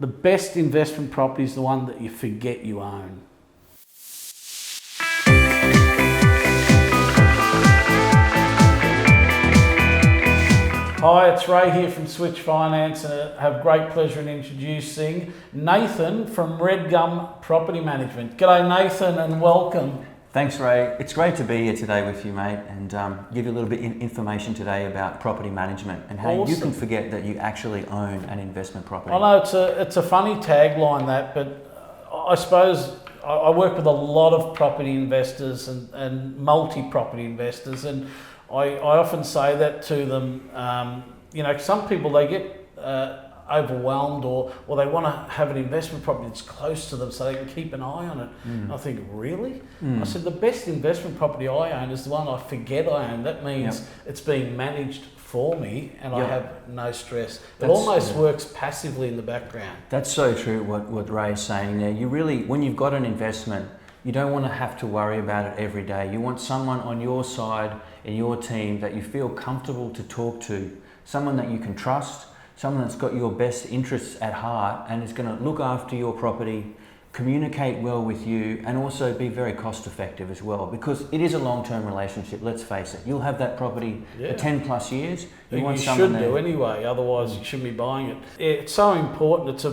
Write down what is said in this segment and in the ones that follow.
The best investment property is the one that you forget you own. Hi, it's Ray here from Switch Finance, and I have great pleasure in introducing Nathan from Redgum Property Management. G'day Nathan and welcome. Thanks Ray, it's great to be here today with you mate and give you a little bit of information today about property management and how you can forget that you actually own an investment property. I know it's a funny tagline that, but I suppose I work with a lot of property investors and multi-property investors, and I often say that to them. Some people, they get overwhelmed or they want to have an investment property that's close to them so they can keep an eye on it. I think, really? I said, the best investment property I own is the one I forget I own. That means it's being managed for me and I have no stress. It almost works passively in the background. That's so true what Ray's saying there. You really, when you've got an investment, you don't want to have to worry about it every day. You want someone on your side in your team that you feel comfortable to talk to, someone that you can trust, someone that's got your best interests at heart and is going to look after your property, communicate well with you, and also be very cost effective as well, because it is a long-term relationship. Let's face it, you'll have that property for 10 plus years. You should do anyway, otherwise you shouldn't be buying it. It's so important. It's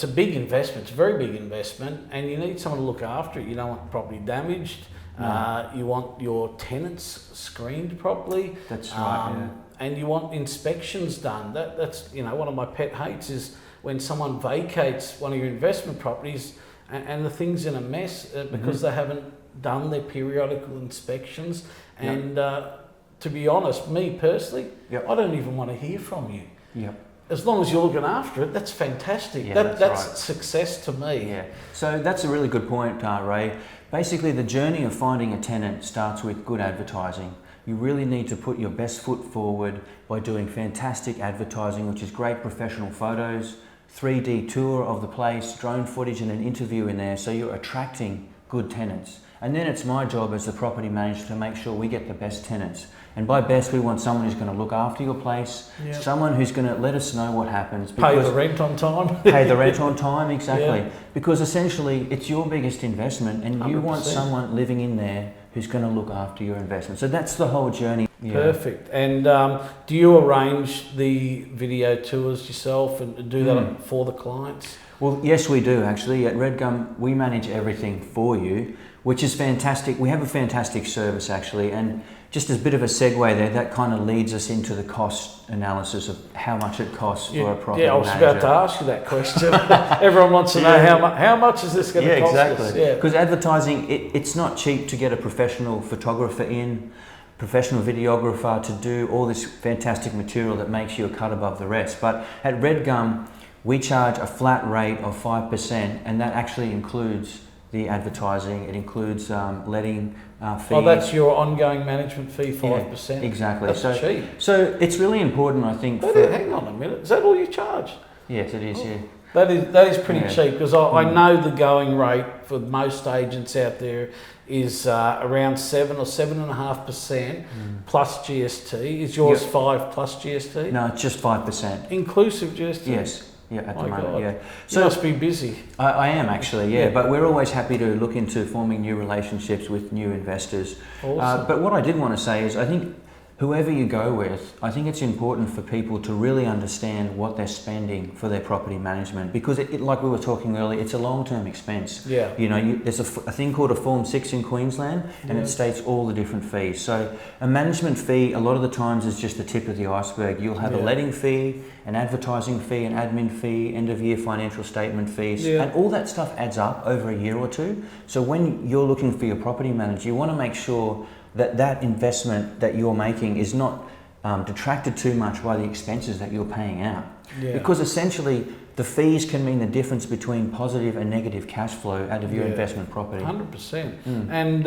a big investment. It's a very big investment, and you need someone to look after it. You don't want property damaged. You want your tenants screened properly. That's right. And you want inspections done. That's one of my pet hates is when someone vacates one of your investment properties and the thing's in a mess because they haven't done their periodical inspections. And to be honest, me personally, I don't even want to hear from you. As long as you're looking after it, that's fantastic. Yeah, that's success to me. Yeah. So that's a really good point, Ray. Basically, the journey of finding a tenant starts with good advertising. You really need to put your best foot forward by doing fantastic advertising, which is great professional photos, 3D tour of the place, drone footage and an interview in there, so you're attracting good tenants. And then it's my job as the property manager to make sure we get the best tenants. And by best, we want someone who's going to look after your place, someone who's going to let us know what happens. Pay the rent on time. Pay the rent on time, exactly. Because essentially, it's your biggest investment and 100%. You want someone living in there who's going to look after your investment. So that's the whole journey. Perfect. And do you arrange the video tours yourself and do that for the clients? Well, yes, we do actually. At Redgum, we manage everything for you, which is fantastic. We have a fantastic service actually, and just as a bit of a segue there, that kind of leads us into the cost analysis of how much it costs for a property manager. Yeah, I was about to ask you that question. Everyone wants to know how much is this going to cost us? Yeah, because advertising, it's not cheap to get a professional photographer in, professional videographer to do all this fantastic material that makes you a cut above the rest. But at Redgum, we charge a flat rate of 5%, and that actually includes the advertising, it includes letting fees. Oh, that's your ongoing management fee, 5%? Yeah, exactly. That's cheap. So it's really important, I think. Hang on a minute, is that all you charge? Yes, it is, That is pretty cheap, because I know the going rate for most agents out there is around 7 or 7.5% plus GST. Is yours 5 plus GST? No, it's just 5%. Inclusive GST? Yes. Yeah, at the moment, God. So you must be busy. I am actually, but we're always happy to look into forming new relationships with new investors. Awesome. But what I did want to say is I think whoever you go with, I think it's important for people to really understand what they're spending for their property management, because it like we were talking earlier, it's a long-term expense. Yeah. There's a thing called a Form 6 in Queensland, and it states all the different fees. So a management fee, a lot of the times, is just the tip of the iceberg. You'll have a letting fee, an advertising fee, an admin fee, end-of-year financial statement fees, and all that stuff adds up over a year or two. So when you're looking for your property manager, you want to make sure that investment that you're making is not detracted too much by the expenses that you're paying out. Because essentially the fees can mean the difference between positive and negative cash flow out of your investment property. 100%. And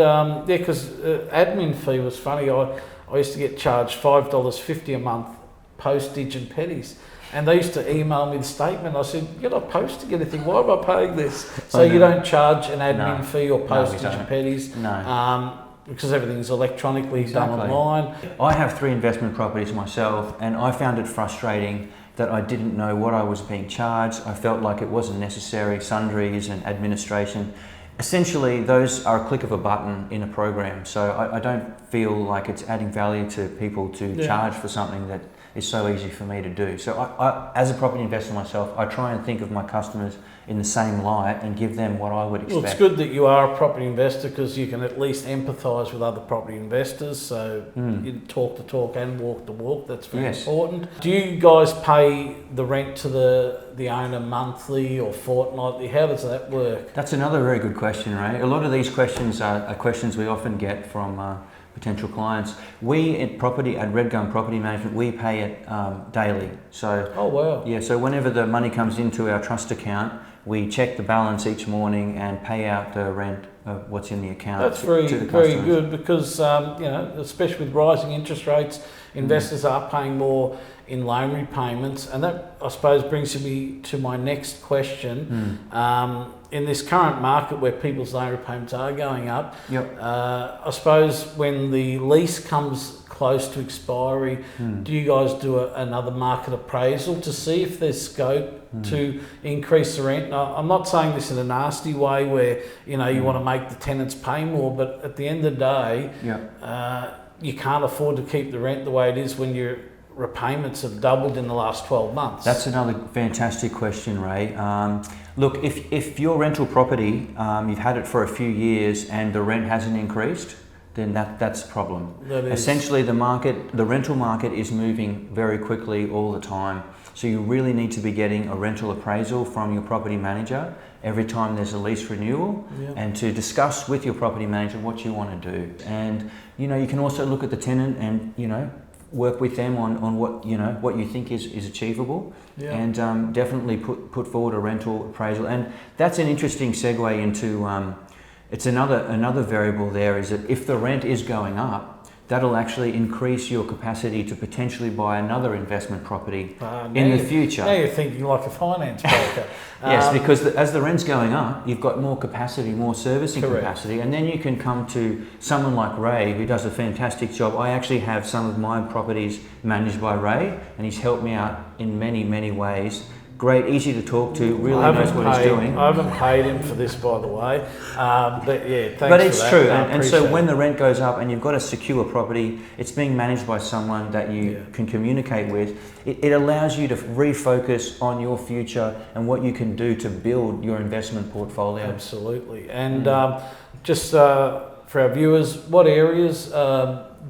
because admin fee was funny. I used to get charged $5.50 a month, postage and pennies. And they used to email me the statement. I said, you're not posting anything. Why am I paying this? So you don't charge an admin fee or postage and pennies. No. Because everything's electronically done online. I have 3 investment properties myself, and I found it frustrating that I didn't know what I was being charged. I felt like it wasn't necessary, sundries and administration. Essentially, those are a click of a button in a program. So I don't feel like it's adding value to people to charge for something that is so easy for me to do. So I, as a property investor myself, I try and think of my customers in the same light and give them what I would expect. Well, it's good that you are a property investor because you can at least empathise with other property investors. So you talk the talk and walk the walk. That's very important. Do you guys pay the rent to the owner monthly or fortnightly? How does that work? That's another very good question, Ray. A lot of these questions are questions we often get from potential clients. We at Redgum Property Management, we pay it daily. So oh wow. Yeah, so whenever the money comes into our trust account, we check the balance each morning and pay out the rent of what's in the account. That's very good because you know, especially with rising interest rates, investors are paying more in loan repayments, and that I suppose brings me to my next question. In this current market where people's loan repayments are going up, I suppose when the lease comes close to expiry, do you guys do another market appraisal to see if there's scope to increase the rent? Now, I'm not saying this in a nasty way where you know you want to make the tenants pay more, but at the end of the day, you can't afford to keep the rent the way it is when your repayments have doubled in the last 12 months. That's another fantastic question, Ray. Look, if your rental property, you've had it for a few years and the rent hasn't increased, then that's a problem. Essentially, the rental market is moving very quickly all the time. So you really need to be getting a rental appraisal from your property manager every time there's a lease renewal, and to discuss with your property manager what you want to do. And you know, you can also look at the tenant and you know, work with them on what you think is achievable, and definitely put forward a rental appraisal. And that's an interesting segue into it's another variable there, is that if the rent is going up, that'll actually increase your capacity to potentially buy another investment property in the future. Now you're thinking like a finance broker. Yes, because as the rent's going up, you've got more capacity, more servicing capacity, and then you can come to someone like Ray, who does a fantastic job. I actually have some of my properties managed by Ray, and he's helped me out in many, many ways. Great, easy to talk to, really knows what he's doing. I haven't paid him for this, by the way. But yeah, thanks But it's for that. true, and so when the rent goes up and you've got a secure property, it's being managed by someone that you can communicate with. It allows you to refocus on your future and what you can do to build your investment portfolio. Absolutely. And just for our viewers, what areas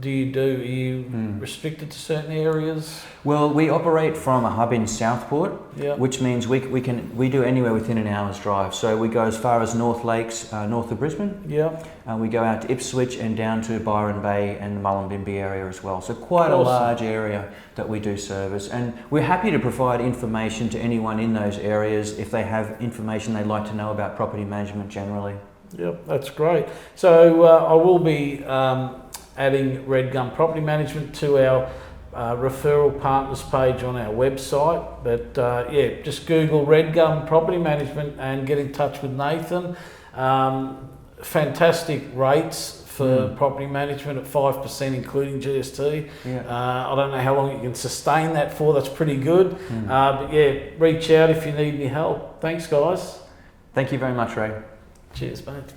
do you do? Are you restricted to certain areas? Well, we operate from a hub in Southport, which means we do anywhere within an hour's drive. So we go as far as North Lakes, north of Brisbane. We go out to Ipswich and down to Byron Bay and the Mullumbimby area as well. So quite a large area that we do service, and we're happy to provide information to anyone in those areas if they have information they'd like to know about property management generally. Yep, that's great. So I will be adding Redgum Property Management to our referral partners page on our website. But yeah, just Google Redgum Property Management and get in touch with Nathan. Fantastic rates for property management at 5%, including GST. I don't know how long you can sustain that for. That's pretty good. But yeah, reach out if you need any help. Thanks, guys. Thank you very much, Ray. Cheers, mate.